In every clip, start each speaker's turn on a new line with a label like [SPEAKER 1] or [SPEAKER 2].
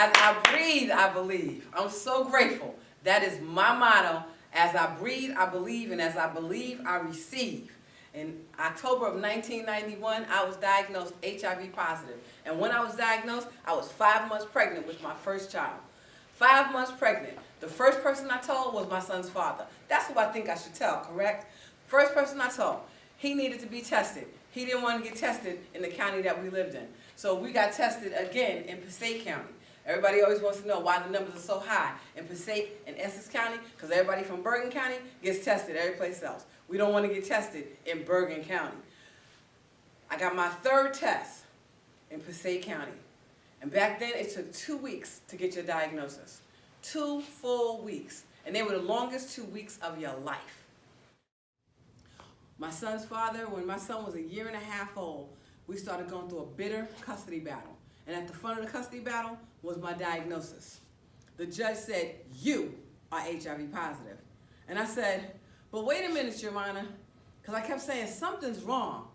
[SPEAKER 1] As I breathe, I believe. I'm so grateful. That is my motto. As I breathe, I believe, and as I believe, I receive. In October of 1991, I was diagnosed HIV positive. And when I was diagnosed, I was 5 months pregnant with my first child. 5 months pregnant. The first person I told was my son's father. That's who I think I should tell, correct? First person I told. He needed to be tested. He didn't want to get tested in the county that we lived in. So we got tested again in Passaic County. Everybody always wants to know why the numbers are so high in Passaic and Essex County, because everybody from Bergen County gets tested every place else. We don't want to get tested in Bergen County. I got my third test in Passaic County. And back then, it took 2 weeks to get your diagnosis. 2 full weeks. And they were the longest 2 weeks of your life. My son's father, when my son was 1.5 years old, we started going through a bitter custody battle. And at the front of the custody battle was my diagnosis. The judge said, "You are HIV positive." And I said, "But wait a minute, Your Honor," because I kept saying, something's wrong.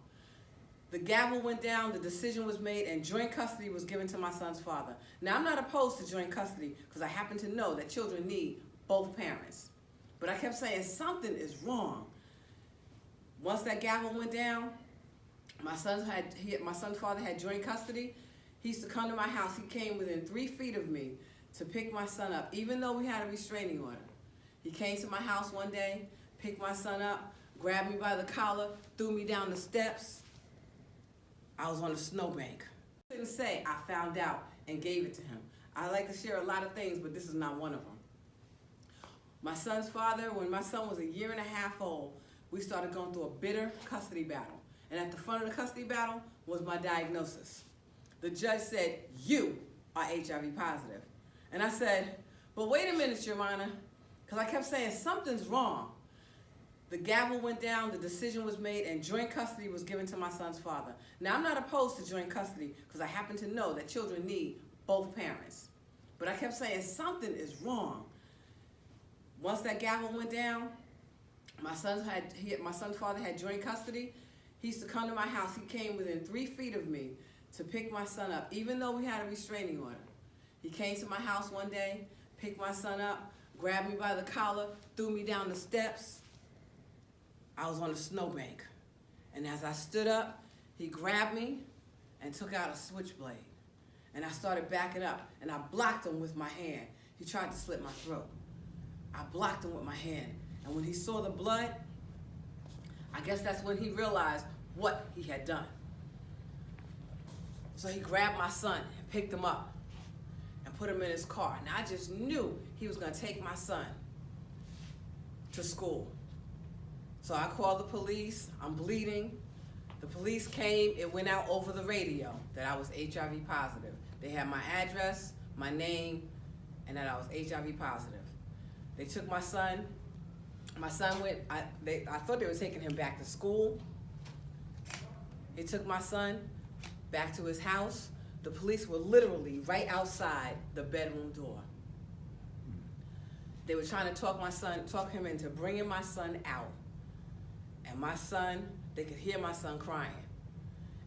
[SPEAKER 1] The gavel went down, the decision was made, and joint custody was given to my son's father. Now, I'm not opposed to joint custody because I happen to know that children need both parents. But I kept saying, something is wrong. Once that gavel went down, my son's father had joint custody. He used to come to my house. He came within 3 feet of me to pick my son up, even though we had a restraining order. He came to my house one day, picked my son up, grabbed me by the collar, threw me down the steps. I was on a snowbank. I couldn't say I found out and gave it to him. I like to share a lot of things, but this is not one of them. My son's father, when my son was 1.5 years old, we started going through a bitter custody battle. And at the front of the custody battle was my diagnosis. The judge said, "You are HIV positive." And I said, "But wait a minute, Your Honor," because I kept saying, something's wrong. The gavel went down, the decision was made, and joint custody was given to my son's father. Now, I'm not opposed to joint custody because I happen to know that children need both parents. But I kept saying, something is wrong. Once that gavel went down, my son's father had joint custody. He used to come to my house. He came within 3 feet of me to pick my son up, even though we had a restraining order. He came to my house one day, picked my son up, grabbed me by the collar, threw me down the steps. I was on a snowbank. And as I stood up, he grabbed me and took out a switchblade. And I started backing up, and I blocked him with my hand. He tried to slit my throat. I blocked him with my hand. And when he saw the blood, I guess that's when he realized what he had done. So he grabbed my son and picked him up and put him in his car. And I just knew he was going to take my son to school. So I called the police. I'm bleeding. The police came. It went out over the radio that I was HIV positive. They had my address, my name, and that I was HIV positive. They took my son. My son went, I thought they were taking him back to school. They took my son back to his house. The police were literally right outside the bedroom door. They were trying to talk him into bringing my son out. And my son, they could hear my son crying.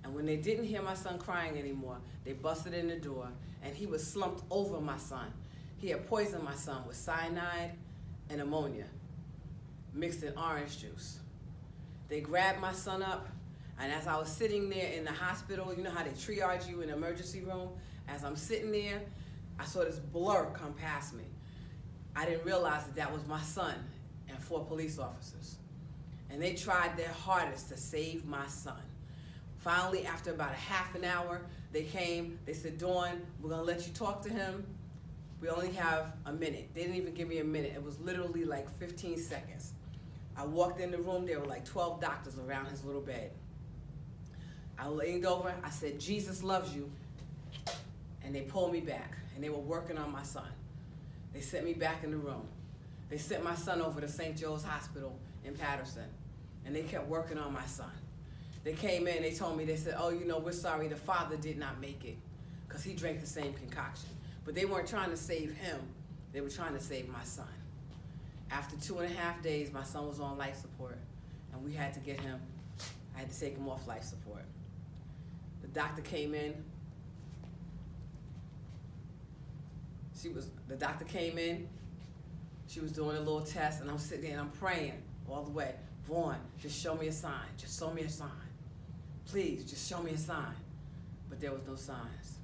[SPEAKER 1] And when they didn't hear my son crying anymore, they busted in the door, and he was slumped over my son. He had poisoned my son with cyanide and ammonia mixed in orange juice. They grabbed my son up, and as I was sitting there in the hospital, you know how they triage you in the emergency room? As I'm sitting there, I saw this blur come past me. I didn't realize that was my son and 4 police officers. And they tried their hardest to save my son. Finally, after about a half an hour, they came, they said, "Dawn, we're gonna let you talk to him. We only have a minute." They didn't even give me a minute. It was literally like 15 seconds. I walked in the room, there were like 12 doctors around his little bed. I leaned over, I said, "Jesus loves you." And they pulled me back, and they were working on my son. They sent me back in the room. They sent my son over to St. Joe's Hospital in Patterson, and they kept working on my son. They came in, they told me, they said, "Oh, you know, we're sorry, the father did not make it because he drank the same concoction." But they weren't trying to save him, they were trying to save my son. After 2.5 days, my son was on life support, and we had to get him, I had to take him off life support. The doctor came in. The doctor came in, she was doing a little test, and I'm sitting there and I'm praying all the way. Vaughn, just show me a sign. Just show me a sign. Please, just show me a sign. But there was no signs.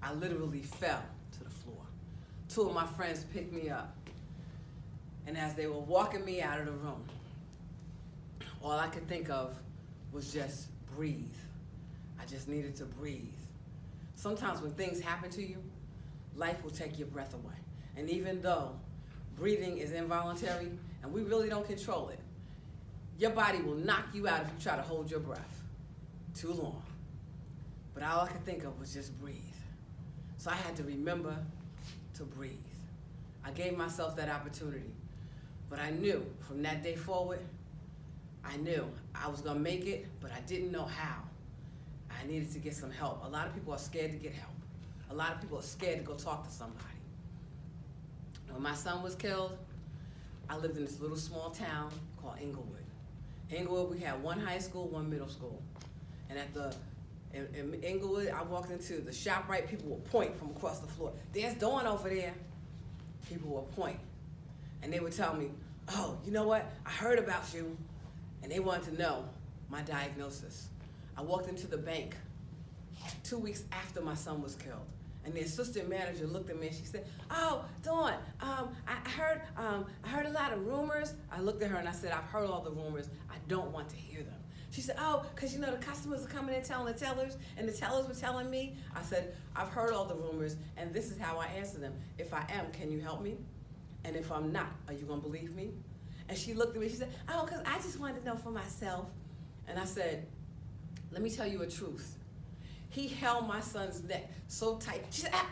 [SPEAKER 1] I literally fell to the floor. 2 of my friends picked me up. And as they were walking me out of the room, all I could think of was just breathe. I just needed to breathe. Sometimes when things happen to you, life will take your breath away. And even though breathing is involuntary and we really don't control it, your body will knock you out if you try to hold your breath too long. But all I could think of was just breathe. So I had to remember to breathe. I gave myself that opportunity. But I knew from that day forward, I knew I was gonna make it, but I didn't know how. I needed to get some help. A lot of people are scared to get help. A lot of people are scared to go talk to somebody. When my son was killed, I lived in this little small town called Inglewood. Inglewood, we had 1 high school, 1 middle school. And in Inglewood, I walked into the ShopRite, people would point from across the floor. There's Dawn over there. People would point. And they would tell me, oh, you know what? I heard about you. And they wanted to know my diagnosis. I walked into the bank 2 weeks after my son was killed. And the assistant manager looked at me and she said, oh, Dawn, I heard a lot of rumors. I looked at her and I said, I've heard all the rumors. I don't want to hear them. She said, oh, because you know the customers are coming in telling the tellers, and the tellers were telling me. I said, I've heard all the rumors, and this is how I answer them. If I am, can you help me? And if I'm not, are you going to believe me? And she looked at me, she said, oh, because I just wanted to know for myself. And I said, let me tell you a truth. He held my son's neck so tight. She said, ah!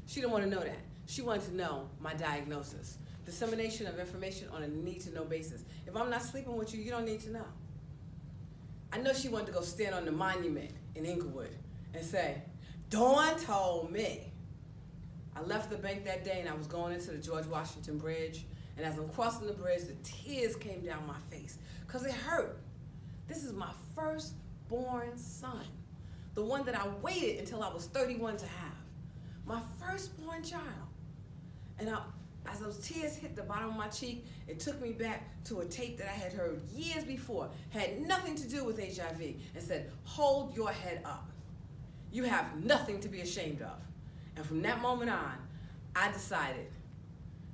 [SPEAKER 1] She didn't want to know that. She wanted to know my diagnosis. Dissemination of information on a need-to-know basis. If I'm not sleeping with you, you don't need to know. I know she wanted to go stand on the monument in Inglewood and say, Dawn told me. I left the bank that day and I was going into the George Washington Bridge. And as I'm crossing the bridge, the tears came down my face because it hurt. This is my firstborn son. The one that I waited until I was 31 to have. My firstborn child. And as those tears hit the bottom of my cheek, it took me back to a tape that I had heard years before, had nothing to do with HIV, and said, hold your head up. You have nothing to be ashamed of. And from that moment on, I decided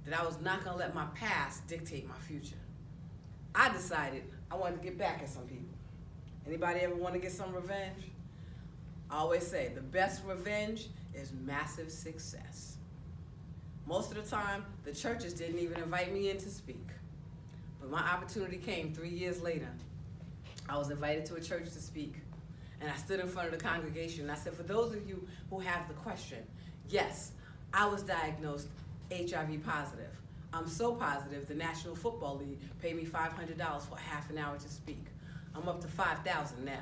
[SPEAKER 1] that I was not gonna let my past dictate my future. I decided I wanted to get back at some people. Anybody ever want to get some revenge? I always say, the best revenge is massive success. Most of the time, the churches didn't even invite me in to speak. But my opportunity came 3 years later. I was invited to a church to speak. And I stood in front of the congregation and I said, for those of you who have the question, yes, I was diagnosed HIV positive. I'm so positive the National Football League paid me $500 for half an hour to speak. I'm up to $5,000 now.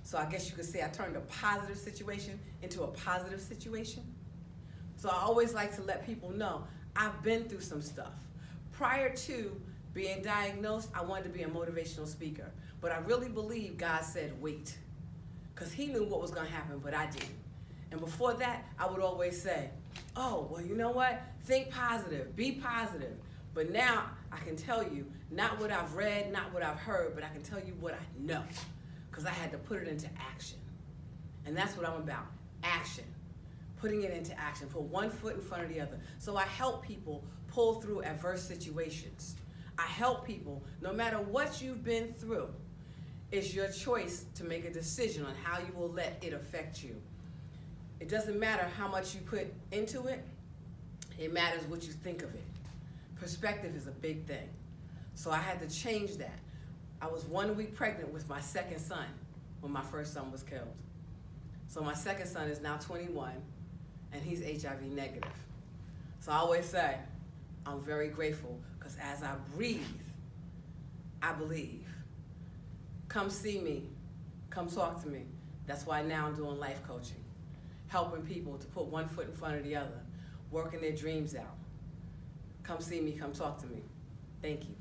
[SPEAKER 1] So I guess you could say I turned a positive situation into a positive situation. So I always like to let people know I've been through some stuff. Prior to being diagnosed, I wanted to be a motivational speaker. But I really believe God said, wait. Because he knew what was going to happen, but I didn't. And before that, I would always say, oh, well, you know what? Think positive, be positive. But now I can tell you, not what I've read, not what I've heard, but I can tell you what I know. Because I had to put it into action. And that's what I'm about, action. Putting it into action, put one foot in front of the other. So I help people pull through adverse situations. I help people, no matter what you've been through, it's your choice to make a decision on how you will let it affect you. It doesn't matter how much you put into it, it matters what you think of it. Perspective is a big thing. So I had to change that. I was 1 week pregnant with my second son when my first son was killed. So my second son is now 21 and he's HIV negative. So I always say, I'm very grateful because as I breathe, I believe. Come see me, come talk to me. That's why now I'm doing life coaching, helping people to put one foot in front of the other, working their dreams out. Come see me, come talk to me. Thank you.